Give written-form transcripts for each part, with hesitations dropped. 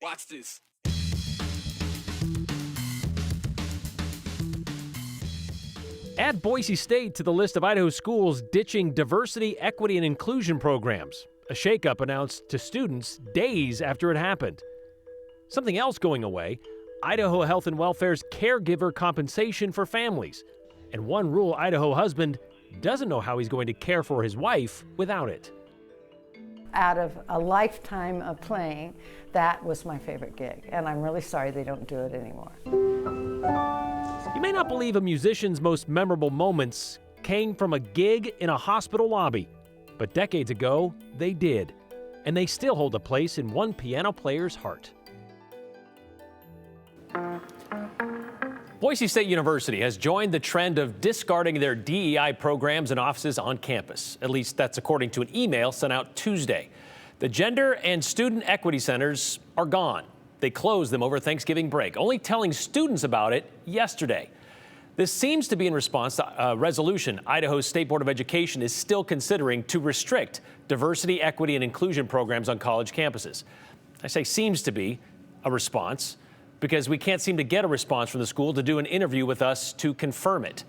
Watch this. Add Boise State to the list of Idaho schools ditching diversity, equity, and inclusion programs. A shakeup announced to students days after it happened. Something else going away, Idaho Health and Welfare's caregiver compensation for families. And one rural Idaho husband doesn't know how he's going to care for his wife without it. Out of a lifetime of playing, that was my favorite gig, and I'm really sorry they don't do it anymore. You may not believe a musician's most memorable moments came from a gig in a hospital lobby, but decades ago, they did, and they still hold a place in one piano player's heart. Boise State University has joined the trend of discarding their DEI programs and offices on campus. At least that's according to an email sent out Tuesday. The Gender and Student Equity Centers are gone. They closed them over Thanksgiving break, only telling students about it yesterday. This seems to be in response to a resolution Idaho's State Board of Education is still considering to restrict diversity, equity, and inclusion programs on college campuses. I say seems to be a response because we can't seem to get a response from the school to do an interview with us to confirm it.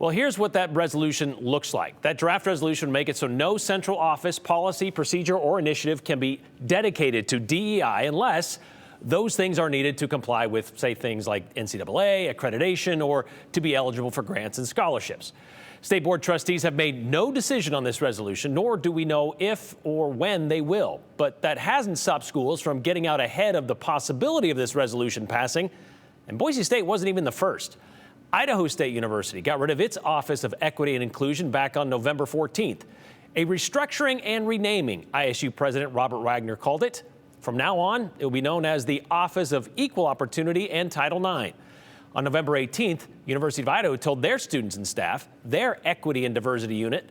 Well, here's what that resolution looks like. That draft resolution would make it so no central office, policy, procedure, or initiative can be dedicated to DEI unless those things are needed to comply with, say, things like NCAA, accreditation, or to be eligible for grants and scholarships. State Board trustees have made no decision on this resolution, nor do we know if or when they will. But that hasn't stopped schools from getting out ahead of the possibility of this resolution passing. And Boise State wasn't even the first. Idaho State University got rid of its Office of Equity and Inclusion back on November 14th. A restructuring and renaming, ISU President Robert Wagner called it. From now on, it will be known as the Office of Equal Opportunity and Title IX. On November 18th, University of Idaho told their students and staff their Equity and Diversity Unit,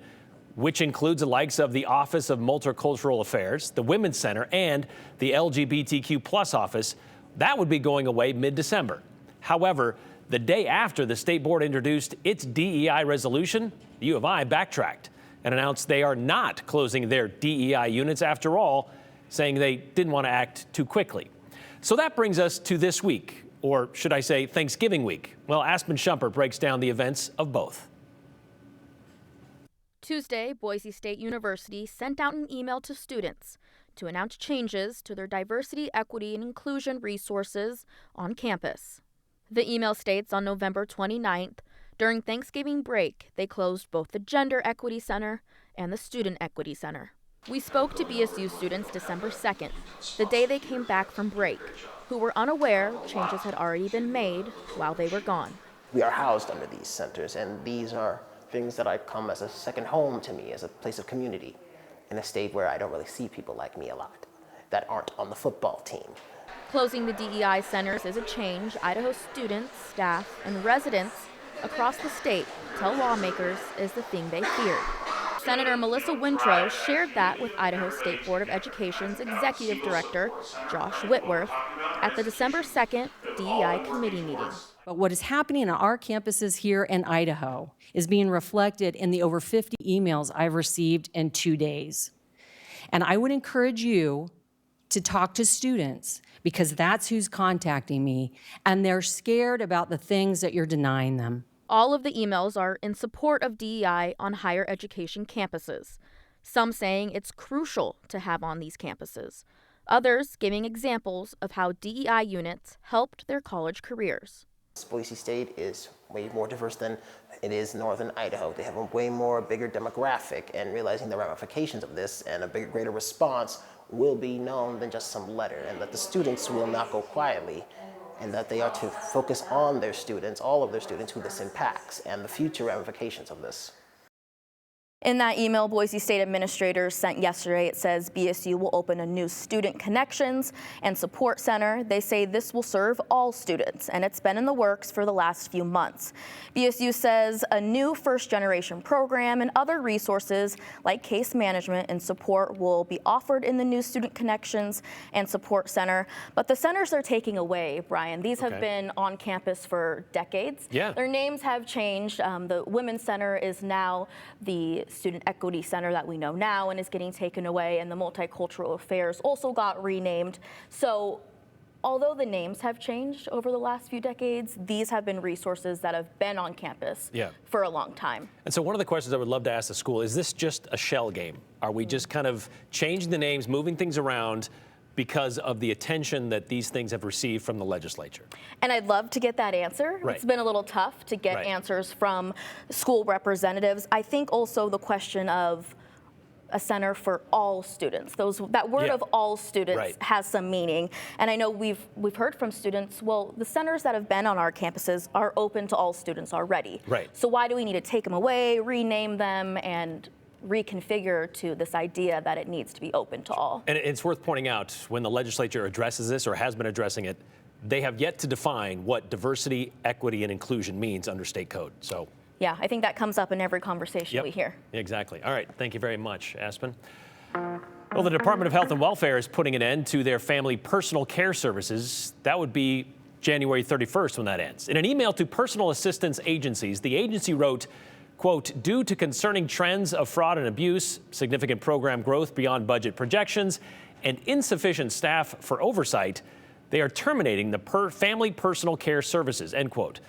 which includes the likes of the Office of Multicultural Affairs, the Women's Center, and the LGBTQ plus office, that would be going away mid-December. However, the day after the State Board introduced its DEI resolution, the U of I backtracked and announced they are not closing their DEI units after all, saying they didn't want to act too quickly. So that brings us to this week, or should I say Thanksgiving week. Well, Aspen Shumpert breaks down the events of both. Tuesday, Boise State University sent out an email to students to announce changes to their diversity, equity, and inclusion resources on campus. The email states on November 29th, during Thanksgiving break, they closed both the Gender Equity Center and the Student Equity Center. We spoke to BSU students December 2nd, the day they came back from break, who were unaware changes had already been made while they were gone. We are housed under these centers, and these are things that I come as a second home to me, as a place of community, in a state where I don't really see people like me a lot, that aren't on the football team. Closing the DEI centers is a change Idaho students, staff, and residents across the state tell lawmakers is the thing they feared. Senator Melissa Wintrow shared that with Idaho State Board of Education's Executive Director, Josh Whitworth, at the December 2nd DEI committee meeting. But what is happening on our campuses here in Idaho is being reflected in the over 50 emails I've received in 2 days. And I would encourage you to talk to students because that's who's contacting me, and they're scared about the things that you're denying them. All of the emails are in support of DEI on higher education campuses, some saying it's crucial to have on these campuses, others giving examples of how DEI units helped their college careers. Boise State is way more diverse than it is northern Idaho. They have a way more bigger demographic, and realizing the ramifications of this and a bigger, greater response will be known than just some letter, and that the students will not go quietly, and that they are to focus on their students, all of their students, who this impacts, and the future ramifications of this. In that email Boise State administrators sent yesterday, it says BSU will open a new Student Connections and Support Center. They say this will serve all students, and it's been in the works for the last few months. BSU says a new first-generation program and other resources like case management and support will be offered in the new Student Connections and Support Center. But the centers they're taking away, Brian, these have been on campus for decades. Yeah. Their names have changed. The Women's Center is now the Student Equity Center that we know now and is getting taken away, and the Multicultural Affairs also got renamed. So although the names have changed over the last few decades, these have been resources that have been on campus for a long time. And so one of the questions I would love to ask the school, is this just a shell game? Are we just kind of changing the names, moving things around because of the attention that these things have received from the legislature? And I'd love to get that answer. Right. It's been a little tough to get answers from school representatives. I think also the question of a center for all students. That word of all students has some meaning. And I know we've heard from students, well, the centers that have been on our campuses are open to all students already. Right. So why do we need to take them away, rename them, and reconfigure to this idea that it needs to be open to all? And it's worth pointing out, when the legislature addresses this or has been addressing it, they have yet to define what diversity, equity, and inclusion means under state code. So yeah, I think that comes up in every conversation we hear. Exactly. All right. Thank you very much, Aspen. Well, the Department of Health and Welfare is putting an end to their family personal care services. That would be January 31st when that ends. In an email to personal assistance agencies, the agency wrote, quote, due to concerning trends of fraud and abuse, significant program growth beyond budget projections, and insufficient staff for oversight, they are terminating the family personal care services, end quote.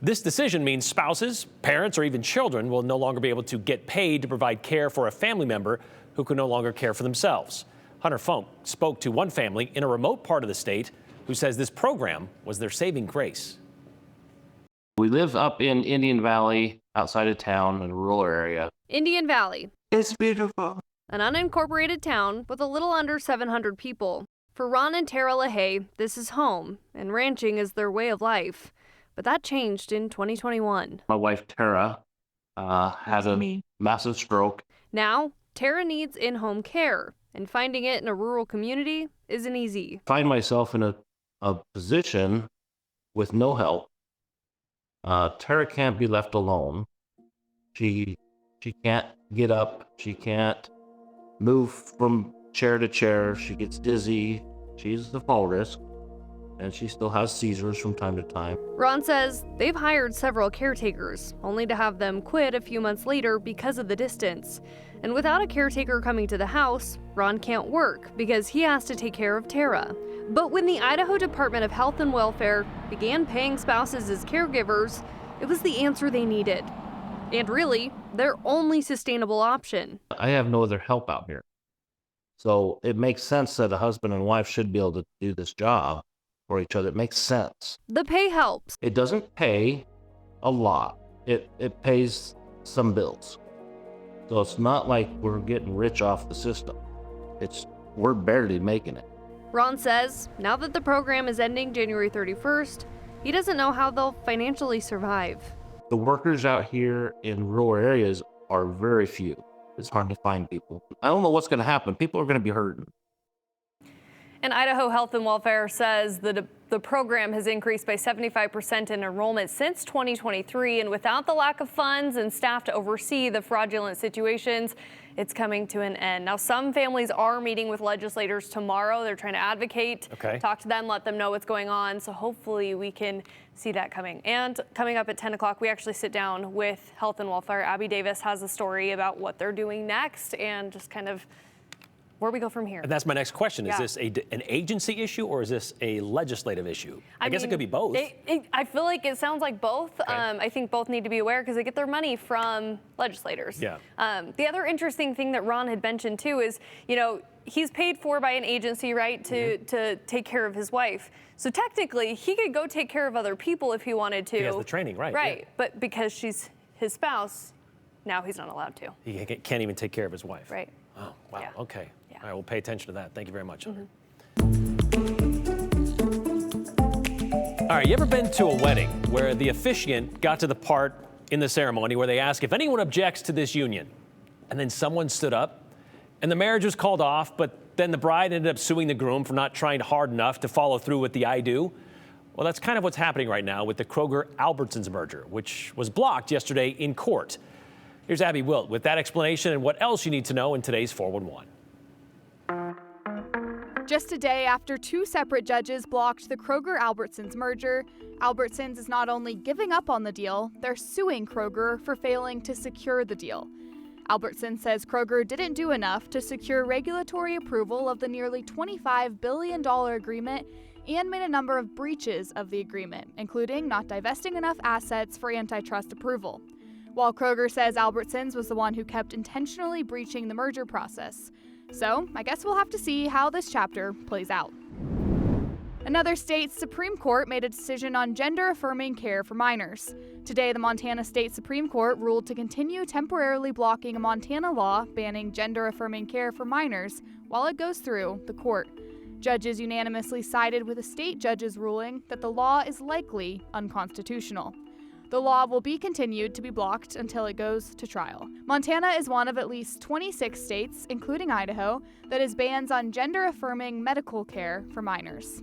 This decision means spouses, parents, or even children will no longer be able to get paid to provide care for a family member who can no longer care for themselves. Hunter Funk spoke to one family in a remote part of the state who says this program was their saving grace. We live up in Indian Valley, outside of town, in a rural area. Indian Valley. It's beautiful. An unincorporated town with a little under 700 people. For Ron and Tara LaHaye, this is home, and ranching is their way of life. But that changed in 2021. My wife, Tara, had a massive stroke. Now, Tara needs in-home care, and finding it in a rural community isn't easy. I find myself in a position with no help. Tara can't be left alone. She can't get up. She can't move from chair to chair. She gets dizzy. She's the fall risk. And she still has seizures from time to time. Ron says they've hired several caretakers, only to have them quit a few months later because of the distance. And without a caretaker coming to the house, Ron can't work because he has to take care of Tara. But when the Idaho Department of Health and Welfare began paying spouses as caregivers, it was the answer they needed. And really, their only sustainable option. I have no other help out here. So it makes sense that a husband and wife should be able to do this job for each other. It makes sense. The pay helps. It doesn't pay a lot. It pays some bills. So it's not like we're getting rich off the system. We're barely making it. Ron says now that the program is ending January 31st, he doesn't know how they'll financially survive. The workers out here in rural areas are very few. It's hard to find people. I don't know what's going to happen. People are going to be hurting. And Idaho Health and Welfare says the program has increased by 75% in enrollment since 2023. And without the lack of funds and staff to oversee the fraudulent situations, it's coming to an end. Now, some families are meeting with legislators tomorrow. They're trying to advocate, talk to them, let them know what's going on. So hopefully we can see that coming. And coming up at 10 o'clock, we actually sit down with Health and Welfare. Abby Davis has a story about what they're doing next and just kind of where we go from here. And that's my next question. Is this an agency issue or is this a legislative issue? I guess it could be both. I feel like it sounds like both. I think both need to be aware because they get their money from legislators. Yeah. The other interesting thing that Ron had mentioned too is, he's paid for by an agency, right, to take care of his wife. So technically, he could go take care of other people if he wanted to. He has the training, right. Right, yeah. But because she's his spouse, now he's not allowed to. He can't even take care of his wife. Right. Oh, wow, Yeah. okay. Yeah. All right, we'll pay attention to that. Thank you very much. All right, you ever been to a wedding where the officiant got to the part in the ceremony where they ask if anyone objects to this union, and then someone stood up, and the marriage was called off, but then the bride ended up suing the groom for not trying hard enough to follow through with the I do? Well, that's kind of what's happening right now with the Kroger-Albertsons merger, which was blocked yesterday in court. Here's Abby Wilt with that explanation and what else you need to know in today's 411. Just a day after two separate judges blocked the Kroger-Albertsons merger, Albertsons is not only giving up on the deal, they're suing Kroger for failing to secure the deal. Albertson says Kroger didn't do enough to secure regulatory approval of the nearly $25 billion agreement and made a number of breaches of the agreement, including not divesting enough assets for antitrust approval. While Kroger says Albertsons was the one who kept intentionally breaching the merger process. So, I guess we'll have to see how this chapter plays out. Another state's Supreme Court made a decision on gender-affirming care for minors. Today, the Montana State Supreme Court ruled to continue temporarily blocking a Montana law banning gender-affirming care for minors while it goes through the court. Judges unanimously sided with a state judge's ruling that the law is likely unconstitutional. The law will be continued to be blocked until it goes to trial. Montana is one of at least 26 states, including Idaho, that has bans on gender-affirming medical care for minors.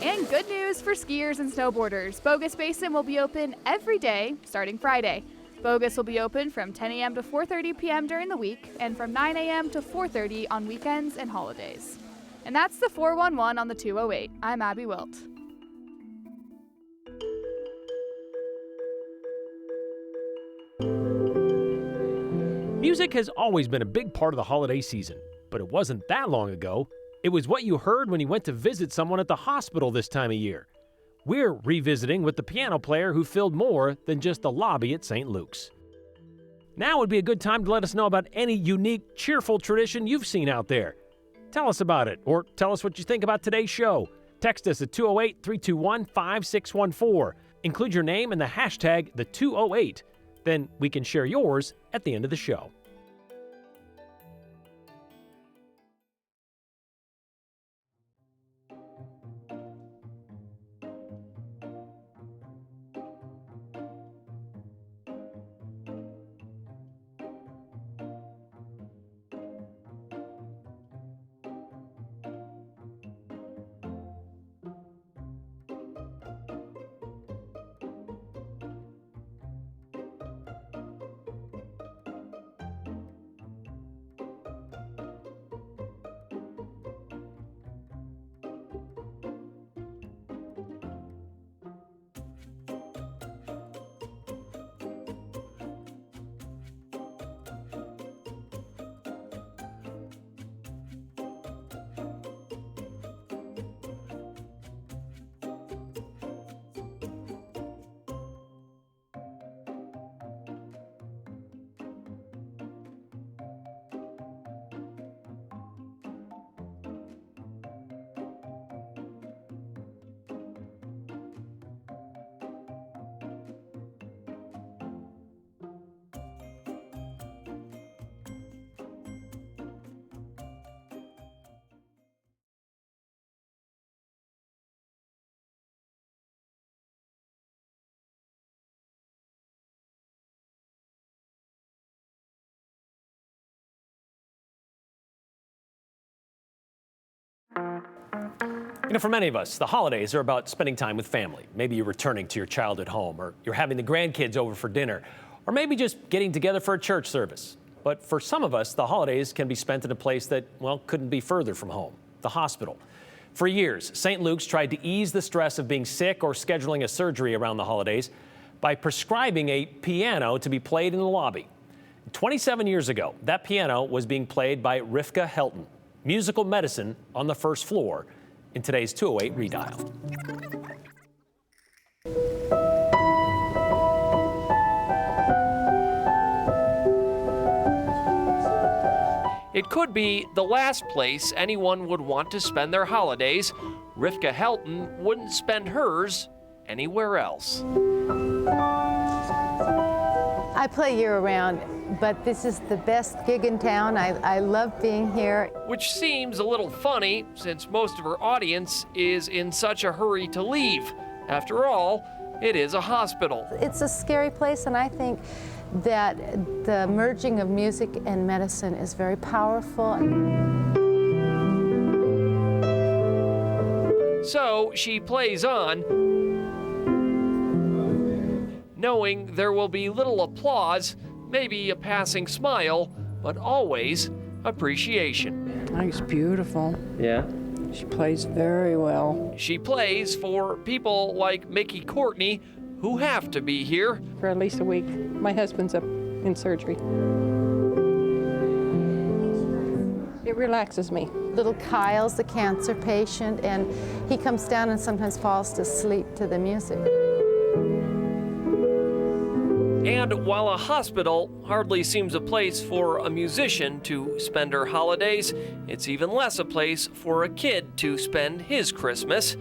And good news for skiers and snowboarders. Bogus Basin will be open every day starting Friday. Bogus will be open from 10 a.m. to 4:30 p.m. during the week and from 9 a.m. to 4:30 on weekends and holidays. And that's the 411 on the 208. I'm Abby Wilt. Music has always been a big part of the holiday season, but it wasn't that long ago. It was what you heard when you went to visit someone at the hospital this time of year. We're revisiting with the piano player who filled more than just the lobby at St. Luke's. Now would be a good time to let us know about any unique, cheerful tradition you've seen out there. Tell us about it, or tell us what you think about today's show. Text us at 208-321-5614. Include your name and the hashtag #the208. Then we can share yours at the end of the show. You know, for many of us, the holidays are about spending time with family. Maybe you're returning to your childhood home, or you're having the grandkids over for dinner, or maybe just getting together for a church service. But for some of us, the holidays can be spent in a place that, well, couldn't be further from home, the hospital. For years, St. Luke's tried to ease the stress of being sick or scheduling a surgery around the holidays by prescribing a piano to be played in the lobby. 27 years ago, that piano was being played by Rivka Helton, musical medicine on the first floor, in today's 208 Redial. It could be the last place anyone would want to spend their holidays. Rivka Helton wouldn't spend hers anywhere else. I play year-round, but this is the best gig in town. I love being here. Which seems a little funny, since most of her audience is in such a hurry to leave. After all, it is a hospital. It's a scary place, and I think that the merging of music and medicine is very powerful. So she plays on, knowing there will be little applause, maybe a passing smile, but always appreciation. I think it's beautiful. Yeah? She plays very well. She plays for people like Mickey Courtney, who have to be here. For at least a week. My husband's up in surgery. It relaxes me. Little Kyle's a cancer patient, and he comes down and sometimes falls to sleep to the music. And while a hospital hardly seems a place for a musician to spend her holidays, it's even less a place for a kid to spend his Christmas.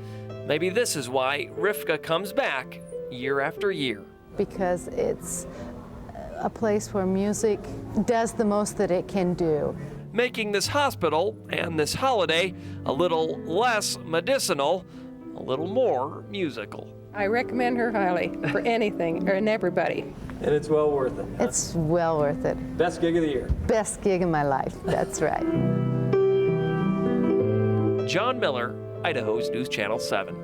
Maybe this is why Rivka comes back year after year. Because it's a place where music does the most that it can do. Making this hospital and this holiday a little less medicinal, a little more musical. I recommend her highly for anything and everybody. And it's well worth it. It's well worth it. Best gig of the year. Best gig of my life, that's right. John Miller, Idaho's News Channel 7.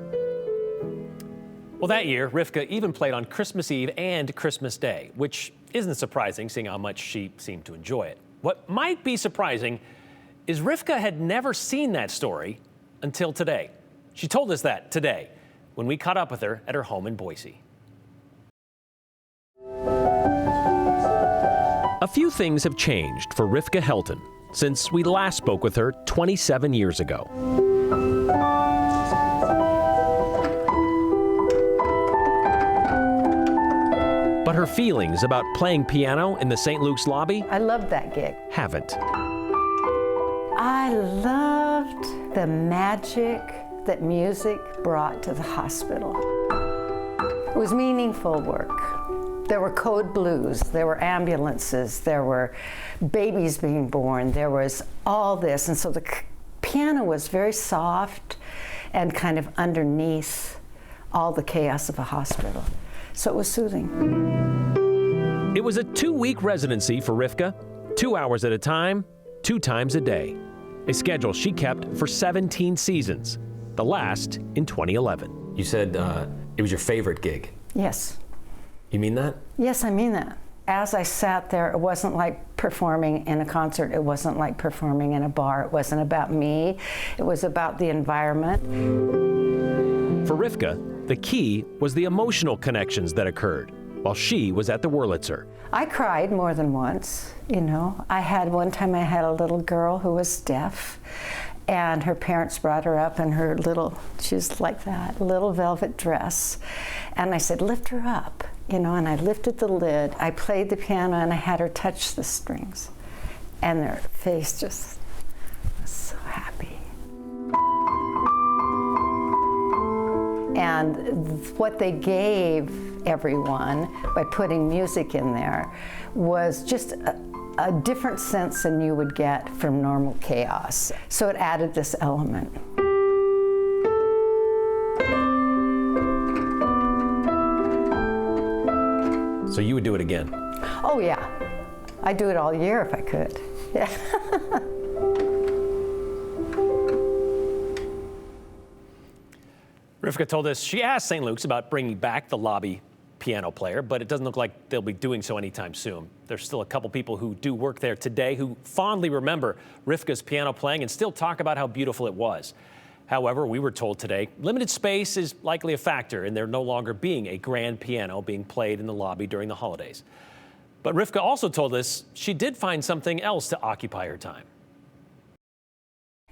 Well, that year, Rivka even played on Christmas Eve and Christmas Day, which isn't surprising, seeing how much she seemed to enjoy it. What might be surprising is Rivka had never seen that story until today. She told us that today when we caught up with her at her home in Boise. A few things have changed for Rivka Helton since we last spoke with her 27 years ago. But her feelings about playing piano in the St. Luke's lobby, I loved that gig. haven't. I loved the magic that music brought to the hospital. It was meaningful work. There were code blues, there were ambulances, there were babies being born, there was all this. And so the piano was very soft and kind of underneath all the chaos of a hospital. So it was soothing. It was a 2-week residency for Rivka, 2 hours at a time, 2 times a day. A schedule she kept for 17 seasons, the last in 2011. You said it was your favorite gig. Yes. You mean that? Yes, I mean that. As I sat there, it wasn't like performing in a concert. It wasn't like performing in a bar. It wasn't about me. It was about the environment. For Rivka, the key was the emotional connections that occurred while she was at the Wurlitzer. I cried more than once, you know. One time I had a little girl who was deaf, and her parents brought her up in her she was like that, little velvet dress. And I said, lift her up, you know, and I lifted the lid. I played the piano and I had her touch the strings. And their face just was so happy. And what they gave everyone by putting music in there was just a different sense than you would get from normal chaos. So it added this element. So you would do it again? Oh yeah, I'd do it all year if I could. Yeah. Rivka told us she asked St. Luke's about bringing back the lobby piano player, but it doesn't look like they'll be doing so anytime soon. There's still a couple people who do work there today who fondly remember Rivka's piano playing and still talk about how beautiful it was. However, we were told today, limited space is likely a factor in there no longer being a grand piano being played in the lobby during the holidays. But Rivka also told us she did find something else to occupy her time.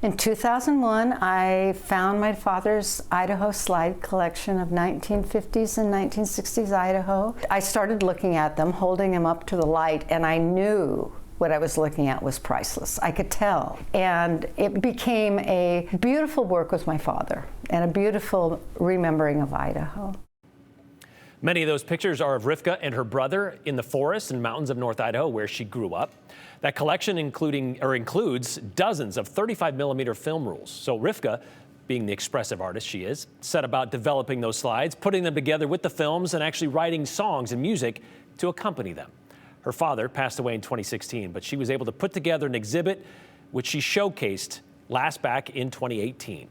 In 2001, I found my father's Idaho slide collection of 1950s and 1960s Idaho. I started looking at them, holding them up to the light, and I knew what I was looking at was priceless. I could tell. And it became a beautiful work with my father and a beautiful remembering of Idaho. Many of those pictures are of Rivka and her brother in the forests and mountains of North Idaho where she grew up. That collection includes dozens of 35mm film rolls. So Rivka, being the expressive artist she is, set about developing those slides, putting them together with the films, and actually writing songs and music to accompany them. Her father passed away in 2016, but she was able to put together an exhibit which she showcased back in 2018.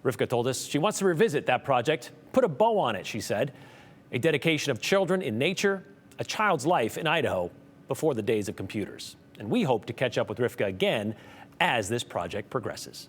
Rivka told us she wants to revisit that project, put a bow on it, she said. A dedication of children in nature, a child's life in Idaho before the days of computers. And we hope to catch up with Rivka again as this project progresses.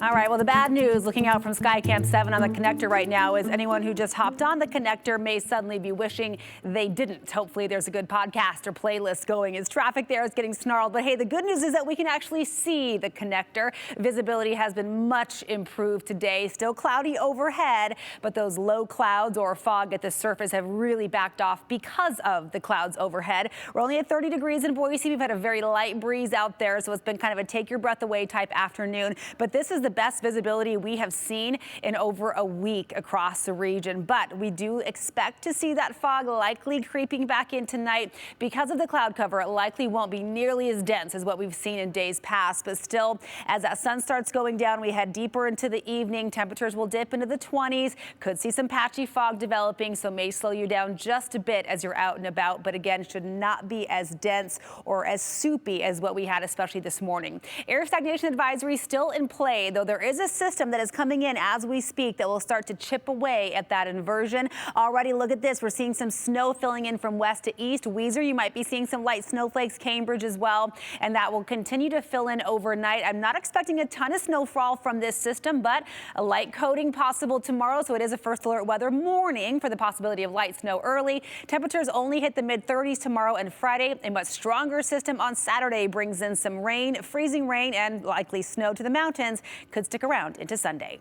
All right, well, the bad news looking out from Skycam 7 on the connector right now is anyone who just hopped on the connector may suddenly be wishing they didn't. Hopefully there's a good podcast or playlist going as traffic there is getting snarled. But hey, the good news is that we can actually see the connector. Visibility has been much improved today. Still cloudy overhead, but those low clouds or fog at the surface have really backed off because of the clouds overhead. We're only at 30 degrees in Boise. We've had a very light breeze out there, so it's been kind of a take your breath away type afternoon. But this is the best visibility we have seen in over a week across the region. But we do expect to see that fog likely creeping back in tonight. Because of the cloud cover, it likely won't be nearly as dense as what we've seen in days past. But still, as that sun starts going down, we head deeper into the evening. Temperatures will dip into the 20s. Could see some patchy fog developing, so may slow you down just a bit as you're out and about. But again, should not be as dense or as soupy as what we had, especially this morning. Air stagnation advisory still in play, though there is a system that is coming in as we speak that will start to chip away at that inversion. Already, look at this. We're seeing some snow filling in from west to east. Weezer, you might be seeing some light snowflakes. Cambridge as well. And that will continue to fill in overnight. I'm not expecting a ton of snowfall from this system, but a light coating possible tomorrow. So it is a first alert weather morning for the possibility of light snow early. Temperatures only hit the mid-30s tomorrow and Friday. A much stronger system on Saturday brings in some rain, freezing rain, and likely snow to the mountains. Could stick around into Sunday.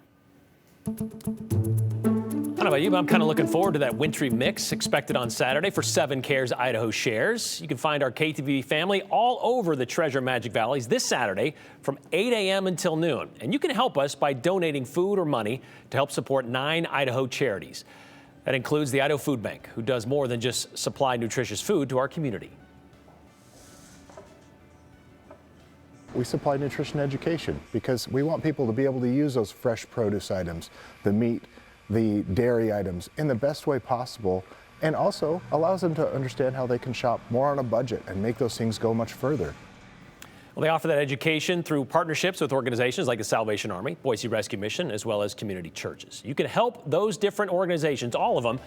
I don't know about you, but I'm kind of looking forward to that wintry mix expected on Saturday for 7 Cares Idaho Shares. You can find our KTV family all over the Treasure Magic Valleys this Saturday from 8 a.m. until noon. And you can help us by donating food or money to help support 9 Idaho charities. That includes the Idaho Food Bank, who does more than just supply nutritious food to our community. We supply nutrition education because we want people to be able to use those fresh produce items, the meat, the dairy items in the best way possible, and also allows them to understand how they can shop more on a budget and make those things go much further. Well, they offer that education through partnerships with organizations like the Salvation Army, Boise Rescue Mission, as well as community churches. You can help those different organizations, all of them,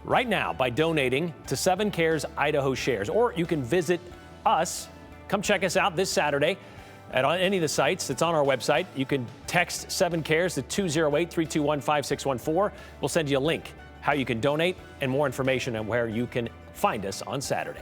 right now by donating to 7 Cares Idaho Shares. Or you can visit us. Come check us out this Saturday at any of the sites that's on our website. You can text 7 Cares to 208-321-5614. We'll send you a link how you can donate and more information on where you can find us on Saturday.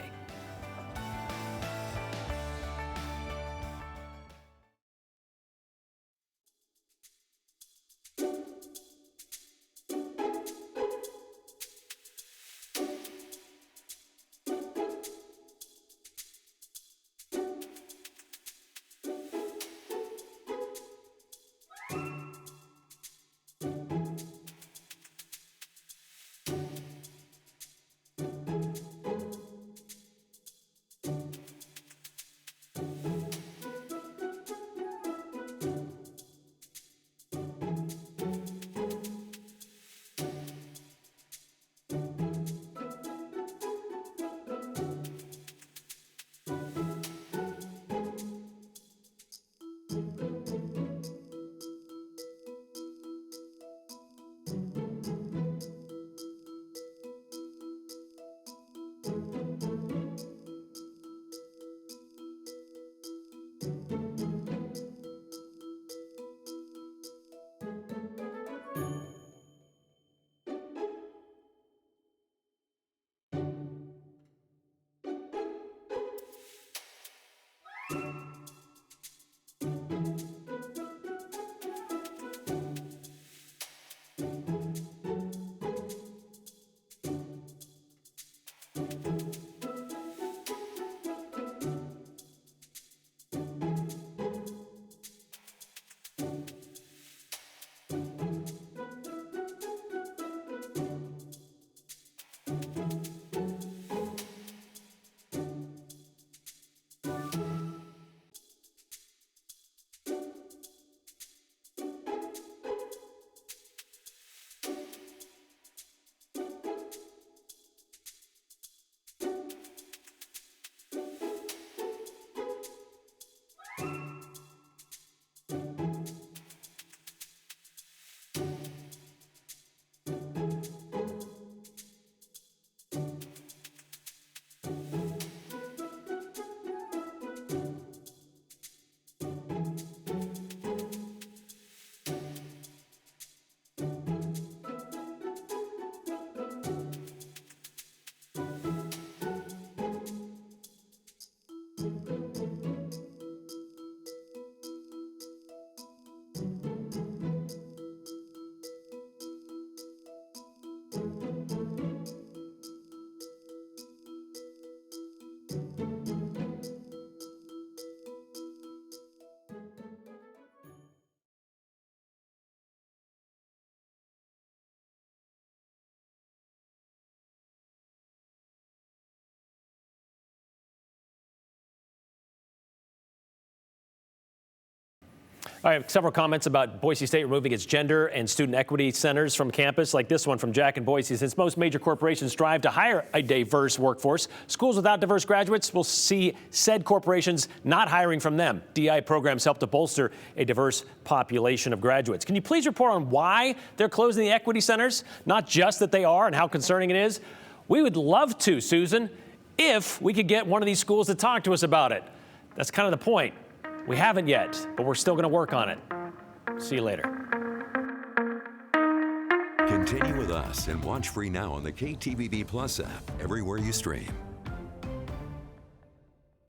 I have several comments about Boise State removing its gender and student equity centers from campus, like this one from Jack in Boise. Since most major corporations strive to hire a diverse workforce, schools without diverse graduates will see said corporations not hiring from them. DEI programs help to bolster a diverse population of graduates. Can you please report on why they're closing the equity centers? Not just that they are and how concerning it is. We would love to, Susan, if we could get one of these schools to talk to us about it. That's kind of the point. We haven't yet, but we're still going to work on it. See you later. Continue with us and watch free now on the KTVB Plus app everywhere you stream.